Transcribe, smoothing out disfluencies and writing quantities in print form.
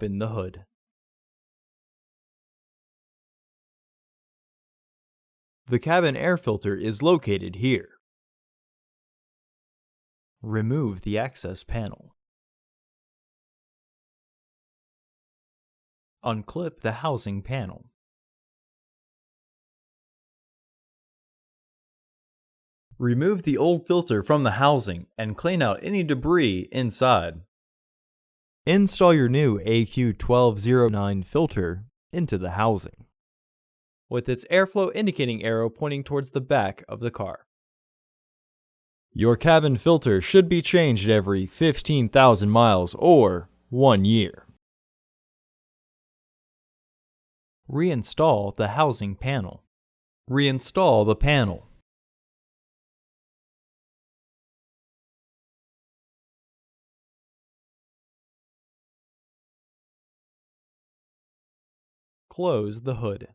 Open the hood. The cabin air filter is located here. Remove the access panel. Unclip the housing panel. Remove the old filter from the housing and clean out any debris inside. Install your new AQ1209 filter into the housing, with its airflow indicating arrow pointing towards the back of the car. Your cabin filter should be changed every 15,000 miles or 1 year. Reinstall the housing panel. Reinstall the panel. Close the hood.